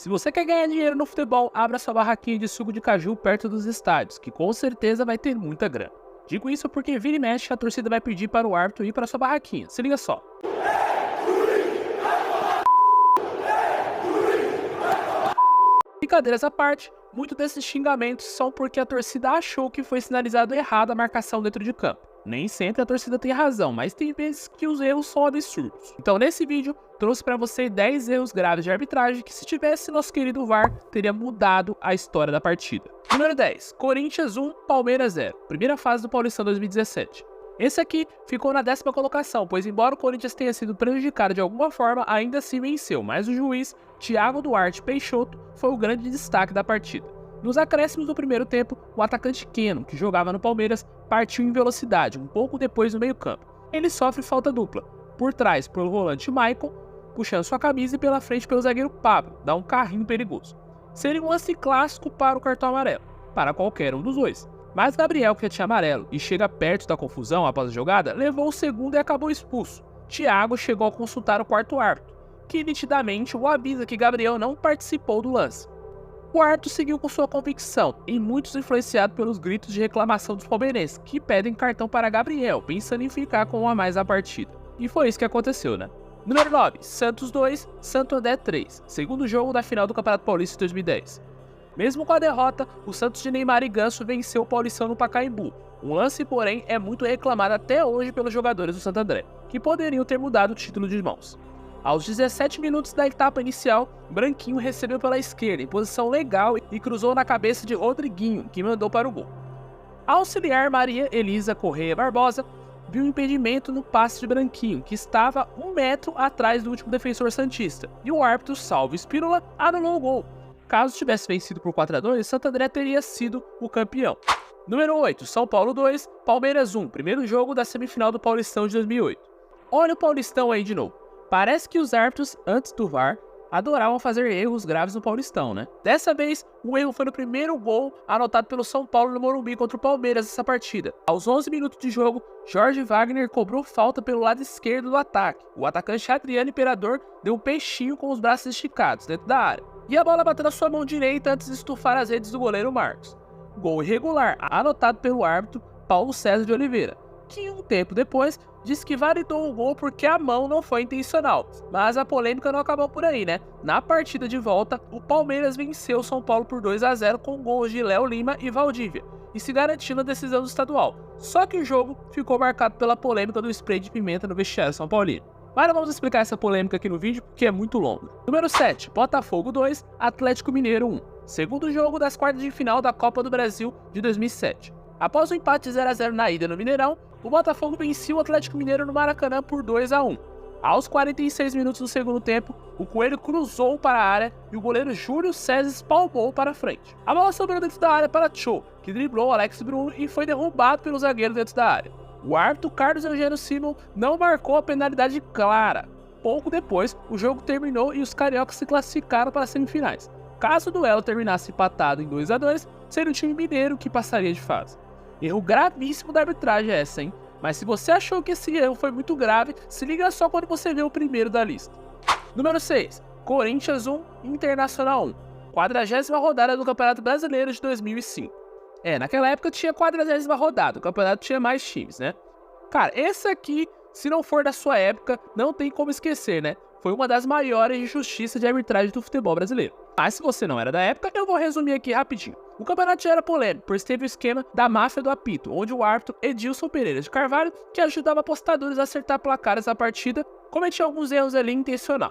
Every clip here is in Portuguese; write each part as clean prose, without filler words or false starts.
Se você quer ganhar dinheiro no futebol, abra sua barraquinha de suco de caju perto dos estádios, que com certeza vai ter muita grana. Digo isso porque vira e mexe a torcida vai pedir para o árbitro ir para sua barraquinha. Se liga só. Brincadeiras à parte, muitos desses xingamentos são porque a torcida achou que foi sinalizado errado a marcação dentro de campo. Nem sempre a torcida tem razão, mas tem vezes que os erros são absurdos. Então nesse vídeo, trouxe para você 10 erros graves de arbitragem que se tivesse nosso querido VAR, teria mudado a história da partida. Número 10. Corinthians 1, Palmeiras 0. Primeira fase do Paulistão 2017. Esse aqui ficou na 10ª colocação, pois embora o Corinthians tenha sido prejudicado de alguma forma, ainda assim venceu, mas o juiz, Thiago Duarte Peixoto, foi o grande destaque da partida. Nos acréscimos do primeiro tempo, o atacante Keno, que jogava no Palmeiras, partiu em velocidade, um pouco depois do meio-campo. Ele sofre falta dupla, por trás pelo volante Maicon, puxando sua camisa, e pela frente pelo zagueiro Pablo, dá um carrinho perigoso. Seria um lance clássico para o cartão amarelo, para qualquer um dos dois. Mas Gabriel, que já tinha amarelo e chega perto da confusão após a jogada, levou o segundo e acabou expulso. Thiago chegou a consultar o quarto árbitro, que nitidamente o avisa que Gabriel não participou do lance. O árbitro seguiu com sua convicção, e muitos influenciados pelos gritos de reclamação dos palmeirenses, que pedem cartão para Gabriel, pensando em ficar com um a mais na partida. E foi isso que aconteceu, né? Número 9. Santos 2, Santo André 3. Segundo jogo da final do Campeonato Paulista de 2010. Mesmo com a derrota, o Santos de Neymar e Ganso venceu o Paulistão no Pacaembu. Um lance, porém, é muito reclamado até hoje pelos jogadores do Santo André, que poderiam ter mudado o título de mãos. Aos 17 minutos da etapa inicial, Branquinho recebeu pela esquerda em posição legal e cruzou na cabeça de Rodriguinho, que mandou para o gol. A auxiliar Maria Elisa Correia Barbosa viu um impedimento no passe de Branquinho, que estava 1 metro atrás do último defensor santista, e o árbitro Salvo Espírola anulou o gol. Caso tivesse vencido por 4-2, Santo André teria sido o campeão. Número 8. São Paulo 2, Palmeiras 1. Primeiro jogo da semifinal do Paulistão de 2008. Olha o Paulistão aí de novo. Parece que os árbitros, antes do VAR, adoravam fazer erros graves no Paulistão, né? Dessa vez, o erro foi no primeiro gol anotado pelo São Paulo no Morumbi contra o Palmeiras nessa partida. Aos 11 minutos de jogo, Jorge Wagner cobrou falta pelo lado esquerdo do ataque. O atacante Adriano Imperador deu um peixinho com os braços esticados dentro da área. E a bola bateu na sua mão direita antes de estufar as redes do goleiro Marcos. Gol irregular, anotado pelo árbitro Paulo César de Oliveira, que um tempo depois disse que validou o gol porque a mão não foi intencional. Mas a polêmica não acabou por aí, né? Na partida de volta, o Palmeiras venceu o São Paulo por 2-0 com gols de Léo Lima e Valdívia, e se garantiu na decisão do estadual. Só que o jogo ficou marcado pela polêmica do spray de pimenta no vestiário São Paulino. Mas não vamos explicar essa polêmica aqui no vídeo porque é muito longo. Número 7. Botafogo 2, Atlético Mineiro 1. Segundo jogo das quartas de final da Copa do Brasil de 2007. Após o empate de 0-0 na ida no Mineirão, o Botafogo venceu o Atlético Mineiro no Maracanã por 2-1. Aos 46 minutos do segundo tempo, o Coelho cruzou para a área e o goleiro Júlio César espalmou para frente. A bola sobrou dentro da área para Cho, que driblou Alex Bruno e foi derrubado pelo zagueiro dentro da área. O árbitro Carlos Eugênio Simon não marcou a penalidade clara. Pouco depois, o jogo terminou e os cariocas se classificaram para as semifinais. Caso o duelo terminasse empatado em 2-2, seria o time mineiro que passaria de fase. Erro gravíssimo da arbitragem essa, hein? Mas se você achou que esse erro foi muito grave, se liga só quando você vê o primeiro da lista. Número 6. Corinthians 1, Internacional 1. 40ª rodada do Campeonato Brasileiro de 2005. Naquela época tinha 40ª rodada, o campeonato tinha mais times, né? Cara, esse aqui, se não for da sua época, não tem como esquecer, né? Foi uma das maiores injustiças de arbitragem do futebol brasileiro. Mas se você não era da época, eu vou resumir aqui rapidinho. O campeonato já era polêmico, pois teve o esquema da máfia do apito, onde o árbitro Edilson Pereira de Carvalho, que ajudava apostadores a acertar placares da partida, cometia alguns erros ali intencional.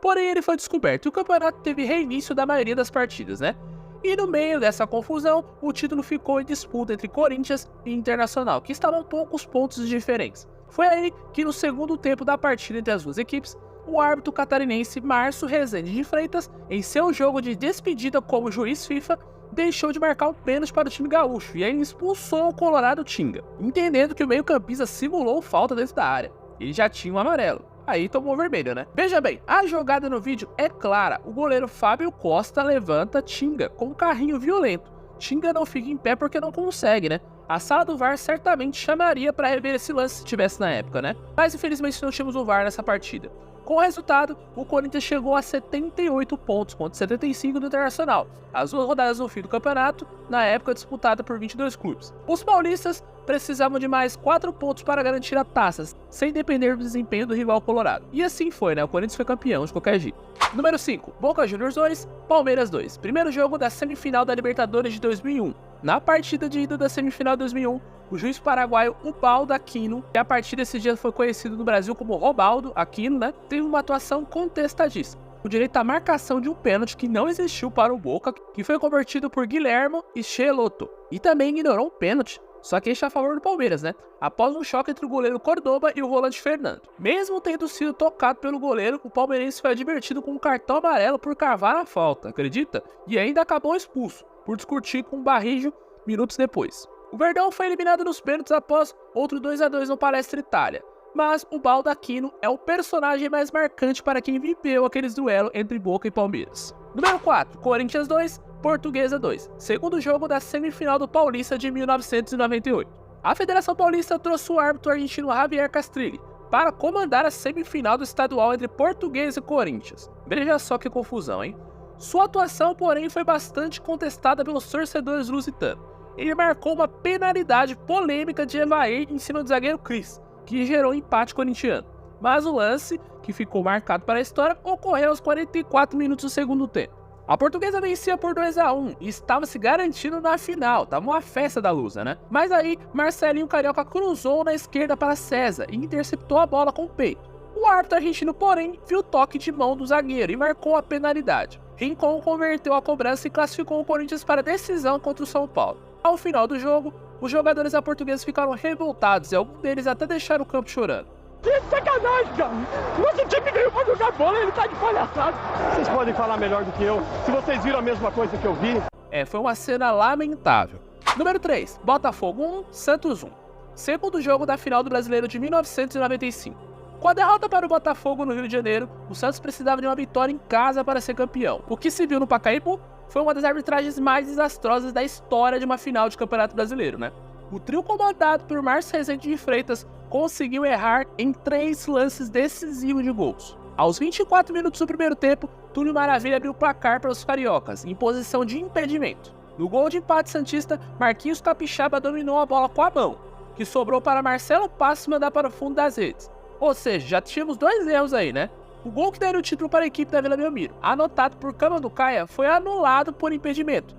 Porém, ele foi descoberto e o campeonato teve reinício da maioria das partidas, né? E no meio dessa confusão, o título ficou em disputa entre Corinthians e Internacional, que estavam poucos pontos de diferença. Foi aí que no segundo tempo da partida entre as duas equipes, o árbitro catarinense Márcio Rezende de Freitas, em seu jogo de despedida como juiz FIFA, deixou de marcar um pênalti para o time gaúcho e ainda expulsou o Colorado Tinga, entendendo que o meio-campista simulou falta dentro da área. Ele já tinha um amarelo. Aí tomou vermelho, né? Veja bem, a jogada no vídeo é clara. O goleiro Fábio Costa levanta Tinga com um carrinho violento. Tinga não fica em pé porque não consegue, né? A sala do VAR certamente chamaria para rever esse lance se tivesse na época, né? Mas infelizmente não tínhamos o VAR nessa partida. Com o resultado, o Corinthians chegou a 78 pontos contra 75 do Internacional, as 2 rodadas no fim do campeonato, na época disputada por 22 clubes. Os paulistas precisavam de mais 4 pontos para garantir a taça, sem depender do desempenho do rival colorado. E assim foi, né? O Corinthians foi campeão de qualquer jeito. Número 5, Boca Juniors 2, Palmeiras 2. Primeiro jogo da semifinal da Libertadores de 2001. Na partida de ida da semifinal de 2001, o juiz paraguaio Ubaldo Aquino, que a partir desse dia foi conhecido no Brasil como Robaldo Aquino, né, teve uma atuação contestadíssima. O direito à marcação de um pênalti que não existiu para o Boca, que foi convertido por Guilhermo Schelotto. E também ignorou um pênalti, só que este a favor do Palmeiras, né? Após um choque entre o goleiro Cordoba e o volante Fernando. Mesmo tendo sido tocado pelo goleiro, o palmeirense foi advertido com um cartão amarelo por cavar a falta, acredita? E ainda acabou expulso, por discutir com o Barrijo minutos depois. O Verdão foi eliminado nos pênaltis após outro 2-2 no Palestra Itália. Mas o Ubaldo Aquino é o personagem mais marcante para quem viveu aqueles duelos entre Boca e Palmeiras. Número 4, Corinthians 2, Portuguesa 2. Segundo jogo da semifinal do Paulista de 1998. A Federação Paulista trouxe o árbitro argentino Javier Castrilli para comandar a semifinal do estadual entre Portuguesa e Corinthians. Veja só que confusão, hein? Sua atuação, porém, foi bastante contestada pelos torcedores lusitanos. Ele marcou uma penalidade polêmica de Evair em cima do zagueiro Cris, que gerou empate corintiano. Mas o lance, que ficou marcado para a história, ocorreu aos 44 minutos do segundo tempo. A Portuguesa vencia por 2-1 e estava se garantindo na final, tava uma festa da Lusa, né? Mas aí, Marcelinho Carioca cruzou na esquerda para César e interceptou a bola com o peito. O árbitro argentino, porém, viu o toque de mão do zagueiro e marcou a penalidade. Rincon converteu a cobrança e classificou o Corinthians para a decisão contra o São Paulo. Ao final do jogo, os jogadores da Portuguesa ficaram revoltados e alguns deles até deixaram o campo chorando. Que sacanagem, cara! Nosso time veio pra jogar bola, ele tá de palhaçada. Vocês podem falar melhor do que eu, se vocês viram a mesma coisa que eu vi. Foi uma cena lamentável. Número 3, Botafogo 1, Santos 1. Segundo jogo da final do Brasileiro de 1995. Com a derrota para o Botafogo no Rio de Janeiro, o Santos precisava de uma vitória em casa para ser campeão. O que se viu no Pacaembu foi uma das arbitragens mais desastrosas da história de uma final de Campeonato Brasileiro, né? O trio comandado por Márcio Rezende de Freitas conseguiu errar em 3 lances decisivos de gols. Aos 24 minutos do primeiro tempo, Túlio Maravilha abriu o placar para os cariocas, em posição de impedimento. No gol de empate santista, Marquinhos Capixaba dominou a bola com a mão, que sobrou para Marcelo Passos mandar para o fundo das redes. Ou seja, já tínhamos 2 erros aí, né? O gol que deram o título para a equipe da Vila Belmiro, anotado por Camanducaia, foi anulado por impedimento.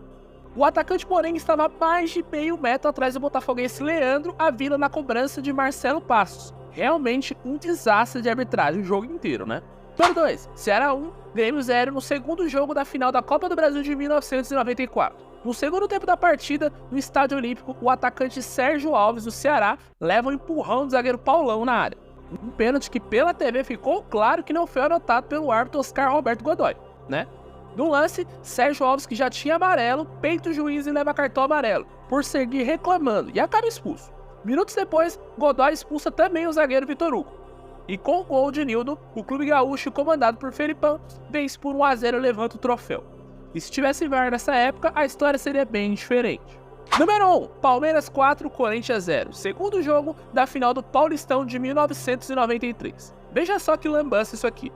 O atacante, porém, estava a mais de meio metro atrás do botafoguense Leandro Avila na cobrança de Marcelo Passos. Realmente um desastre de arbitragem o jogo inteiro, né? Número 2, Ceará 1, Grêmio 0 no segundo jogo da final da Copa do Brasil de 1994. No segundo tempo da partida, no Estádio Olímpico, o atacante Sérgio Alves do Ceará leva um empurrão do zagueiro Paulão na área. Um pênalti que pela TV ficou claro que não foi anotado pelo árbitro Oscar Roberto Godoy, né? No lance, Sérgio Alves, que já tinha amarelo, peita o juiz e leva cartão amarelo, por seguir reclamando, e acaba expulso. Minutos depois, Godoy expulsa também o zagueiro Vitor Hugo. E com o gol de Nildo, o clube gaúcho, comandado por Felipão, vence por 1-0 e levanta o troféu. E se tivesse VAR nessa época, a história seria bem diferente. Número 1, Palmeiras 4, Corinthians 0. Segundo jogo da final do Paulistão de 1993. Veja só que lambança isso aqui.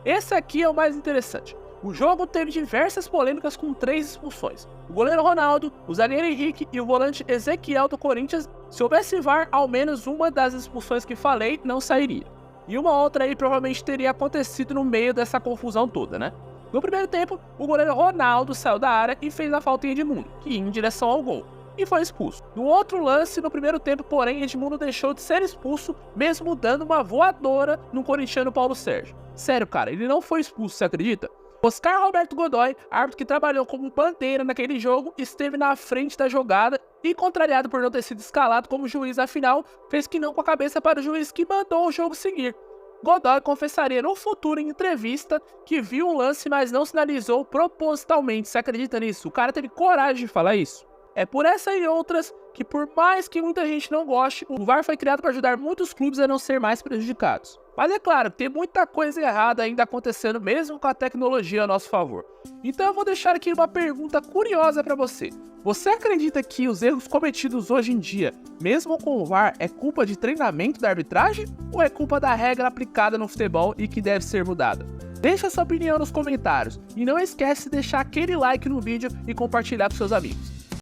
Esse aqui é o mais interessante. O jogo teve diversas polêmicas com 3 expulsões. O goleiro Ronaldo, o zagueiro Henrique e o volante Ezequiel do Corinthians. Se houvesse VAR, ao menos uma das expulsões que falei não sairia. E uma outra aí provavelmente teria acontecido no meio dessa confusão toda, né? No primeiro tempo, o goleiro Ronaldo saiu da área e fez a falta em Edmundo, que ia em direção ao gol, e foi expulso. No outro lance, no primeiro tempo, porém, Edmundo deixou de ser expulso, mesmo dando uma voadora no corintiano Paulo Sérgio. Sério, cara, ele não foi expulso, você acredita? Oscar Roberto Godoy, árbitro que trabalhou como bandeira naquele jogo, esteve na frente da jogada e, contrariado por não ter sido escalado como juiz na final, fez que não com a cabeça para o juiz que mandou o jogo seguir. Godoy confessaria no futuro em entrevista que viu um lance, mas não sinalizou propositalmente. Você acredita nisso? O cara teve coragem de falar isso. É por essa e outras que, por mais que muita gente não goste, o VAR foi criado para ajudar muitos clubes a não ser mais prejudicados. Mas é claro, tem muita coisa errada ainda acontecendo mesmo com a tecnologia a nosso favor. Então eu vou deixar aqui uma pergunta curiosa para você. Você acredita que os erros cometidos hoje em dia, mesmo com o VAR, é culpa de treinamento da arbitragem ou é culpa da regra aplicada no futebol e que deve ser mudada? Deixa sua opinião nos comentários e não esquece de deixar aquele like no vídeo e compartilhar com seus amigos.